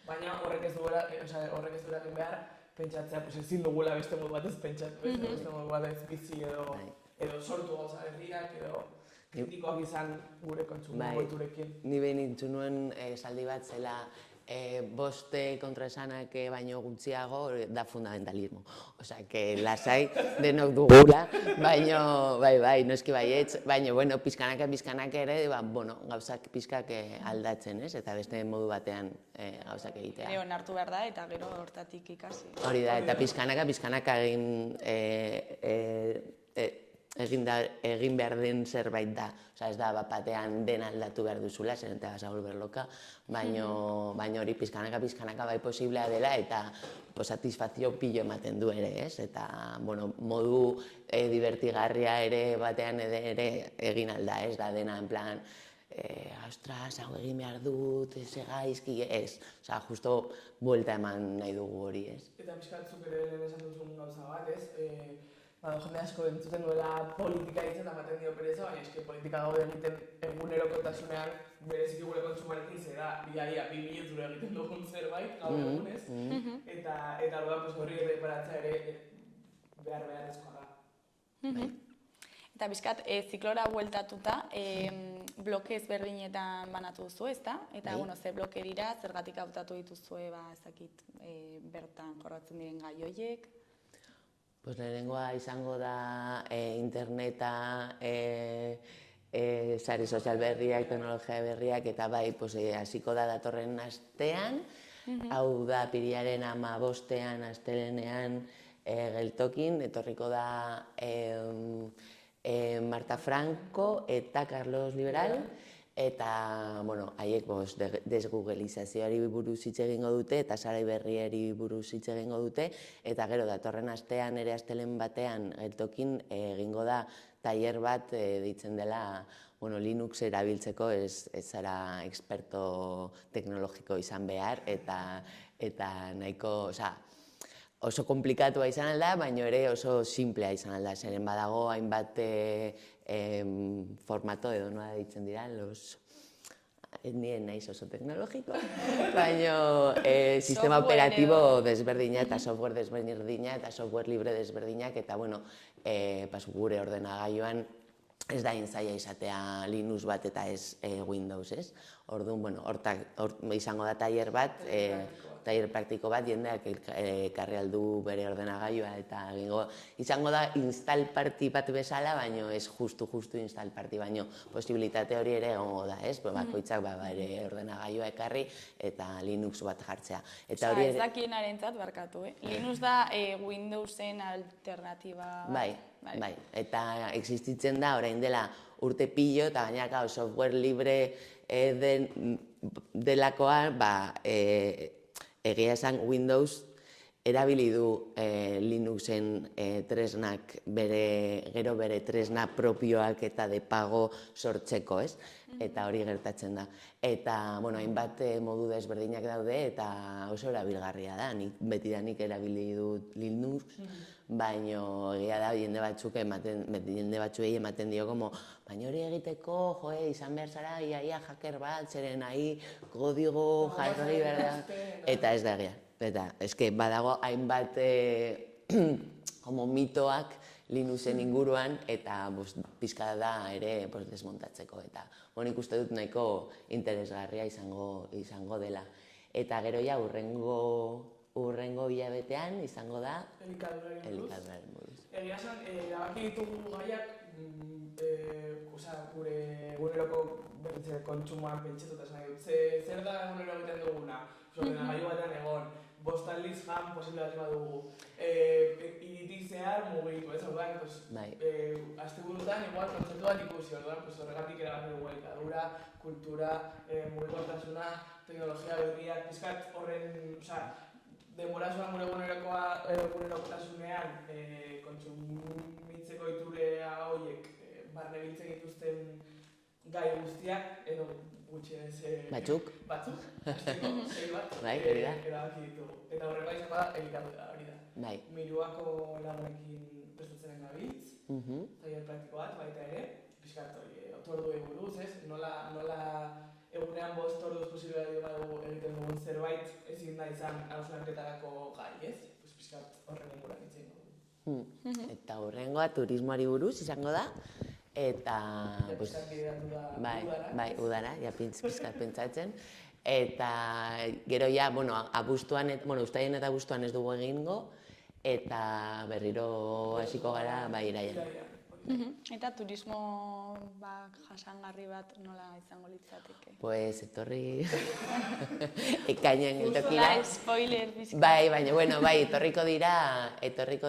Speaker 4: Baina horrek ez duela egin behar, pentsatzea, ezin dugula beste modu batez pentsatu, beste modu batez bizi edo sortu gauza berriak, edo kritikoak izan gure kontsumo goiturekin.
Speaker 3: Ni behin nintzen nuen esaldi bat zela, boste kontraesanak baino gutxiago da fundamentalismo. Osea, que lasai denok dugula, baino, bai, noski baietz, baino, bueno, pizkanaka ere, gauzak pizkak aldatzen, ez? Eta beste modu batean gauzak egitea.
Speaker 1: Gero onartu behar da, eta gero hortatik ikasi.
Speaker 3: Hori da, eta pizkanaka egin behar den zerbait da. Osa, ez da, batean den aldatu behar duzula, zer eta gazagol berloka, baina hori pizkanaka bai posiblea dela eta satisfazio pilo ematen du ere, ez? Eta, modu divertigarria ere batean ere egin alda, ez da, dena, en plan, ostras, hau egin behar dut, ez gaizki, ez. Osa, justo buelta eman nahi dugu hori, ez?
Speaker 4: Eta pixkatzuk ere lehen esan duzun gauza bat, ez? Jende asko entzuten duela politika ditzen ematen dio pereza, baina eske politika gaude egiten egunerokotasunean bereziki gure kontsumarekin zer da, bidaia, 2 minutura egiten dugun zerbait, gaur egunez, eta orduan horri erreparatzea ere beharrezkoa da.
Speaker 1: Eta bizkat, ziklora bueltatuta, bloke ezberdinetan banatu duzu, ezta? Eta, ze bloke dira, zergatik hautatu dituzue, ezakit, bertan jorratzen diren gai horiek?
Speaker 3: Lehenengoa izango da interneta, sare sozial berriak, teknologia berriak, eta bai, hasiko da datorren astean, hau da pirilaren 15ean, astelehenean geltokin, etorriko da Marta Franco eta Carlos Liberal, eta, haiek desgugelizazioari buruz hitz egingo dute, eta sare berriari buruz hitz egingo dute, eta gero datorren astean ere astelen batean geltokin egingo da tailer bat deitzen dela Linux erabiltzeko ez zara experto teknologiko izan behar, eta nahiko, oso komplikatua izan alda, baina ere oso simplea izan alda, zeren badago hainbat formato edo nola ditzen dira, nien naiz oso teknologiko, baina sistema operatibo desberdina eta software desberdina eta software libre desberdinak, eta gure ordenagailuan ez da zaila izatea Linux bat eta ez Windows, ez? Orduan, izango da tailer bat, tailer praktiko bat, jendeak ekarri aldu bere ordenagailua eta izango da install party bat bezala, baina ez justu install party, baina posibilitate hori ere egongo da, ez? Bakoitzak bere ordenagailua ekarri eta Linux bat jartzea.
Speaker 1: Ez dakienarentzat barkatu, Linux da Windowsen alternatiba.
Speaker 3: Bai, eta existitzen da orain dela urte pilo, eta gainera software libre delakoa, egia esan Windows erabili du Linuxen tresnak, gero bere tresna propioak eta de pago sortzeko, ez? Eta hori gertatzen da. Eta, hainbat modu desberdinak daude eta oso erabilgarria da. Betidanik erabili dut Linux, baina egia da jende batzuei ematen dio baina hori egiteko, izan behar zara, ia hacker bat, zeren nahi kodigo jarri behar da, eta ez da egia. Eta, eske, badago hainbat mitoak Linuxen inguruan, eta pizka da ere desmontatzeko, eta nik uste dut nahiko interesgarria izango dela. Eta gero ja, urrengo hilabetean izango da elikaduraren buruz.
Speaker 4: Egia esan, erabaki ditugu gaiak, gure eguneroko kontsumoan pentsatuta esan nahi dut. Zer da egunero egiten duguna? Ordenagailu batean egon, 5 aldiz jan posible bat badugu. Iritik zehar mugitu, ez orduan, asteburutan igual kontzertu bat ikusi, orduan, horregatik erabaki dugu elikadura, kultura, mugikortasuna, teknologia berriak, pizkat horren, denbora zuan gure egunerokotasunean kontsumitzeko iturea horiek barne biltzen dituzten gai guztiak, edo gutxienez
Speaker 3: batzuk,
Speaker 4: hasteko sei bat, erabaki ditugu. Eta horrela izango da, elikadura hori da. Miruako lagunekin prestatzen gabiltz, taller praktiko bat, baita ere, pixkat otorduei buruz, ez? Nola egunean 5 orduz posibilitatea badugu egiten dugun zerbait ezin da izan hausnarketarako gai, ez? Pixkat horren inguruan hitz egingo dugu.
Speaker 3: Eta horrengoa turismoari buruz izango da, eta...
Speaker 4: Pixkat bideratu da udara.
Speaker 3: Bai, udara, ja pixkat pentsatzen. Eta gero ja, abuztuan, uztailean eta abuztuan ez dugu egingo, eta berriro hasiko gara, bai, iraian.
Speaker 1: Eta turismo jasangarri bat nola izango litzateke?
Speaker 3: Pues etorri ekainan geltokira.
Speaker 1: Spoiler bizka.
Speaker 3: Bai, baina, etorriko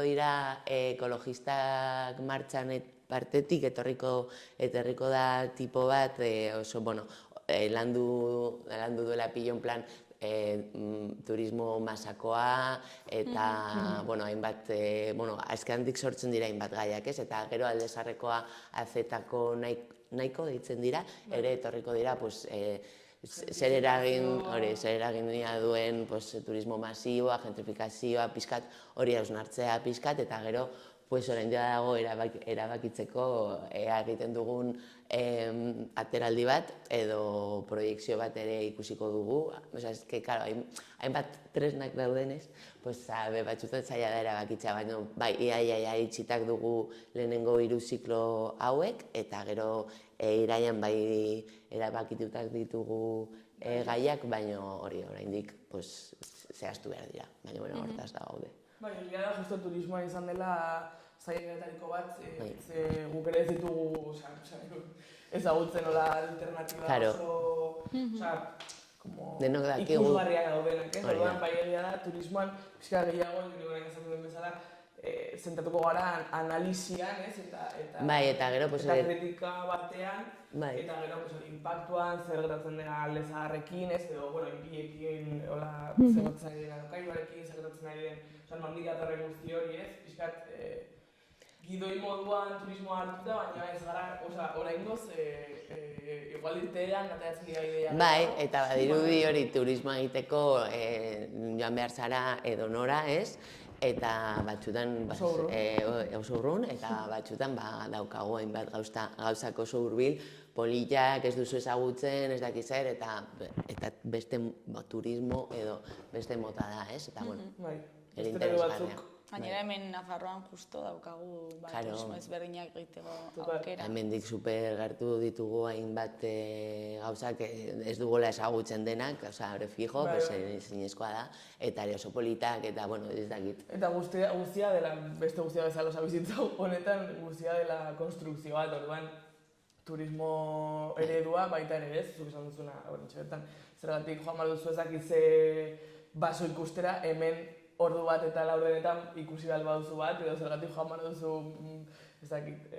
Speaker 3: dira ekologistak martxan partetik, etorriko da tipo bat, oso, landu duela pillo en plan turismo masakoa, eta, hainbat, azkendik sortzen dira hainbat gaiak, ez? Eta gero alde zaharrekoa azetako nahiko deitzen dira, ere etorriko dira, zer eragin duen turismo masiboa, gentrifikazioa, pixkat hori hausnartzea pixkat, eta gero orain dago erabakitzeko ea egiten dugun ateraldi bat edo proiekzio bat ere ikusiko dugu. Hainbat tresnak daudenez, batzutan zaila da erabakitzea, baina ia itxitak dugu lehenengo 3 ziklo hauek, eta gero iraian erabakitutak ditugu gaiak, baina hori oraindik zehaztu behar dira, baina hortaz da gaude.
Speaker 4: Egia da, justo turismoa izan dela zailenetariko bat, guk ere ez ditugu ezagutzen nola alternatiba oso ikusgarriak daudenak, ez? Orduan, egia da, turismoan pixka gehiago, nire esaten duen bezala, zentratuko gara analisian, ez? Eta kritika batean, eta gero impactuan, zer gertatzen dena alde zaharrekin, ez? Edo, inbiekin, zer gertatzen ari dena lokailuarekin, zer gertatzen ari den, nondik datorren guzti hori, ez? Pixkat, gidoi moduan turismoa hartuta, baina ez gara, oraingoz, igual irtean, atatzen dira idea.
Speaker 3: Bai, eta badirudi hori turismoa egiteko joan behar zara edonora, ez? Eta batzutan oso urrun, eta batzutan daukagu hainbat gauzak oso hurbil, politak ez duzu ezagutzen, ez dakiz zer, eta beste turismo edo beste mota da, ez? Eta, ere interesgarria.
Speaker 1: Gainera hemen Nafarroan justo daukagu turismo ezberdinak egiteko aukera.
Speaker 3: Hemendik super gertu ditugu hainbat gauzak ez dugola ezagutzen denak, hori fijo, zinezkoa da, eta ere oso politak, eta ez dakit.
Speaker 4: Eta guztia dela, beste guztia bezala bizitzau honetan, guztia dela konstrukzio bat, orduan turismo eredua baita ere ez, zuk esan duzuna, zergatik joan behar duzu ezakitze baso ikustera, hemen ordu bat eta laurdenetan ikusi behar baduzu bat, edo zergatik joan behar duzu,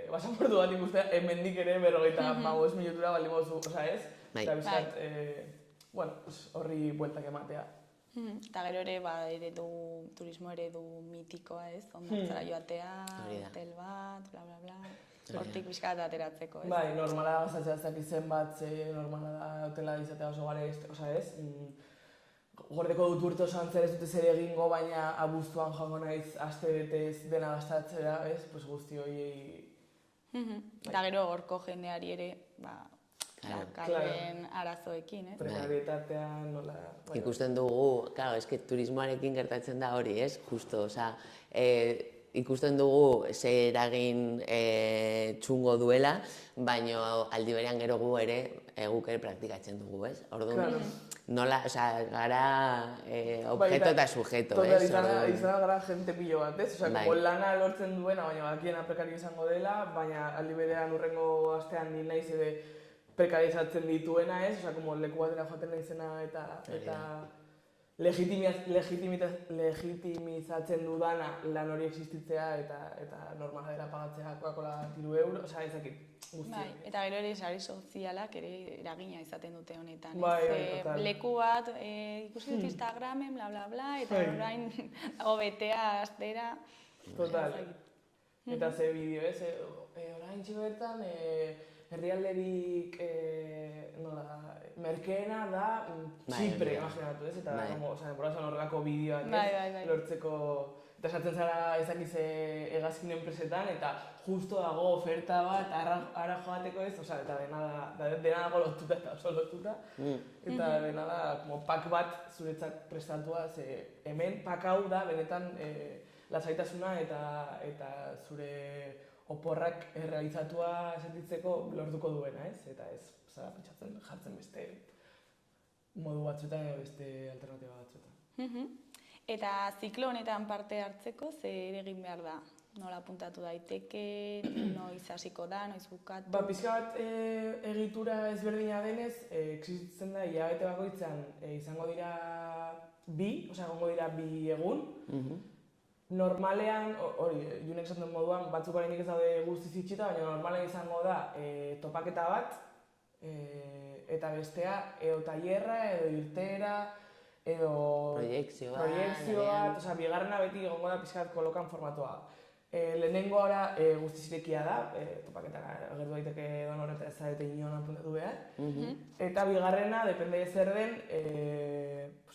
Speaker 4: basamordu bat ikustea, hemendik ere 55 minutura baldin baduzu, ez? Eta bizkat, horri bueltak ematea.
Speaker 1: Eta gero ere turismo eredu mitikoa, ez? Hondartzara joatea, hotel bat, bla bla bla. Hortik bizkat ateratzeko, ez?
Speaker 4: Bai, normala gazatzea ez dakitzen bat, normala da hotela izatea oso gare, ez? Gordeko dut urte osoan zer ez dute zer egingo, baina abuztuan joango naiz aste betez dena gastatzera, ez? Guzti horiei...
Speaker 1: Eta gero horko jendeari ere, kalen arazoekin, ez?
Speaker 4: Prekarietatean, nola...
Speaker 3: Ikusten dugu, eske turismoarekin gertatzen da hori, ez? Justo, ikusten dugu zer eragin txungo duela, baina aldi berean gero guk ere praktikatzen dugu, ez? Orduan, nola, gara objeto eta sujeto, ez?
Speaker 4: Izan gara gente pilo bat, ez? Como lana lortzen duena, baina bakiena prekario izango dela, baina aldi berean urrengo astean ni naiz ere prekarizatzen dituena, ez? Como leku batera joaten naizena eta legitimizatzen dudana lan hori existitzea eta normala dela pagatzea Coca-Cola €3, osea, ezakit, guztia.
Speaker 1: Bai, eta gero ere sari sozialak ere eragina izaten dute honetan.
Speaker 4: Bai, total.
Speaker 1: Leku bat, ikusi dut Instagramen, bla, bla, bla, eta orain dago betea, astera.
Speaker 4: Total. Eta ze bideo, ez? Orain bertan, herrialderik merkeena da Txipre, imaginatu, ez? Eta, denbora horrelako bideoak, lortzeko... Eta sartzen zara ezakiz hegazkin enpresetan, eta justo dago oferta bat, ara joateko ez, eta dena dago lotuta eta oso lotuta. Eta dena da, pak bat zuretzat prestatua, ze hemen pak hau da, benetan lasaitasuna eta zure oporrak errealizatua sentitzeko lortuko duena, ez? Eta ez, zara pentsatzen jartzen beste modu batzuetan edo beste alternatiba batzuetan.
Speaker 1: Eta ziklo honetan parte hartzeko zer egin behar da? Nola puntatu daiteke, noiz hasiko da, noiz bukatu?
Speaker 4: Pixka bat egitura ezberdina denez, existitzen da hilabete bakoitzean izango dira egongo dira 2 egun. Normalean, hori, Junek esan den moduan, batzuk oraindik ez daude guztiz itxita, baina normalean izango da topaketa bat, eta bestea edo tailerra, edo irteera, edo
Speaker 3: proiektzio
Speaker 4: bat, bigarrena beti egongo da pixka bat kolokan formatua. Lehenengo ara guztiz irekia da, topaketan agertu daiteke donor eta ez zarete inoan apuntatu behar. Eta bigarrena, depende zer den,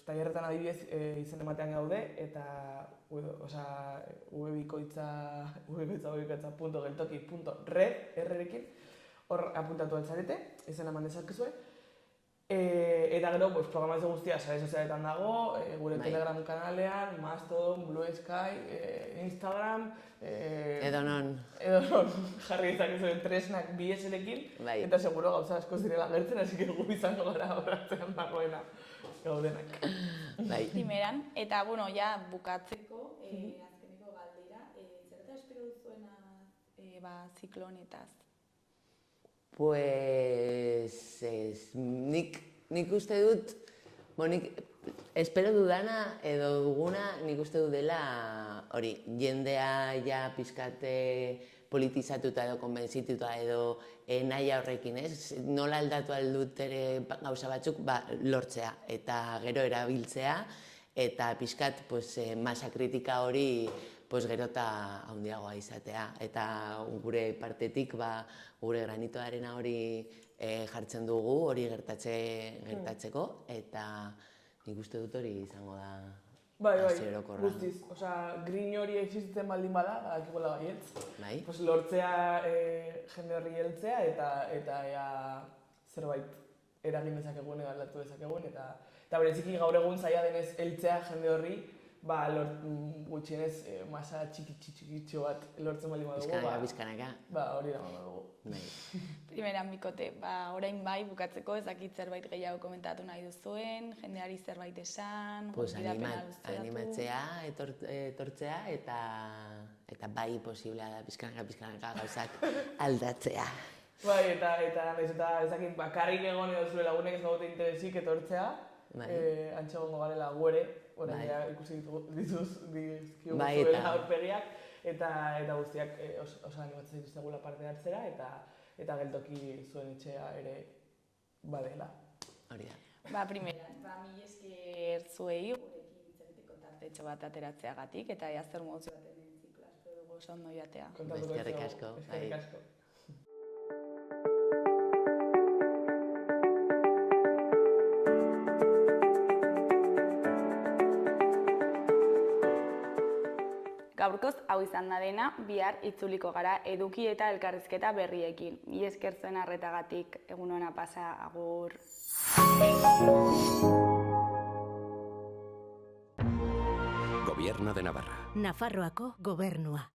Speaker 4: tailerretan adibidez izen ematean gaude, eta www.geltoki.red errerekin, hor apuntatu altzarete, izena eman dezakezue. Eta gero, programazio guztia sare sozialetan dago, gure Telegram kanalean, Mastodon, Blue Sky, Instagram...
Speaker 3: Edonon
Speaker 4: jarri dezakezuen tresnak BS-ekin, eta seguro gauza asko zirela gertzen, hasi que gu izango gara horratzean dagoena gaudenak.
Speaker 1: Primeran, eta ja bukatzeko, azkeneko galdera, zerta espero duzuena ziklo honetaz?
Speaker 3: Pues nik uste dut, espero dudana edo duguna nik uste dut dela hori, jendea ja pixkate politizatuta edo konbentzituta edo nahi horrekin, ez? Nola aldatu aldut ere gauza batzuk lortzea eta gero erabiltzea eta pixkat masa kritika hori gero eta handiagoa izatea. Eta gure partetik gure granitoarena hori jartzen dugu, hori gertatzeko, eta nik uste dut hori izango da hasi orokorra.
Speaker 4: Guztiz. Grin hori existitzen baldin bada, dakikola baietz. Lortzea jende horri heltzea eta zerbait eragin dezakegun edo aldatu dezakegun. Eta bereziki gaur egun zaila denez heltzea jende horri, gutxienez masa txiki bat lortzen baldin badugu.
Speaker 3: Bizkanaka.
Speaker 4: Hori da dugu.
Speaker 1: Primeran bikote, orain bukatzeko ezakit zerbait gehiago komentatu nahi duzuen, jendeari zerbait esan,
Speaker 3: animatzea, etortzea eta bai posiblea da bizkanaka gauzak aldatzea.
Speaker 4: Eta ezakit bakarrik egon edo zure lagunek ez gaute interesik etortzea, antxe egongo garela guere, orain ikusi dizkigu zuela aurpegiak, eta guztiak oso animatzen dituztegula parte hartzera, eta geltoki zuen etxea ere badela.
Speaker 3: Hori da.
Speaker 1: Primeran, mil esker zuei, gurekin hitz kontartetxo bat ateratzeagatik, eta zer mozioaten den zikloa, espero dugu oso ondo joatea.
Speaker 3: Eskerrik asko.
Speaker 1: Gaurkoz hau izan da dena, bihar itzuliko gara eduki eta elkarrizketa berriekin. Mila esker zuen arretagatik, egun ona pasa, agur.
Speaker 5: Gobierno de Navarra.
Speaker 6: Nafarroako gobernua.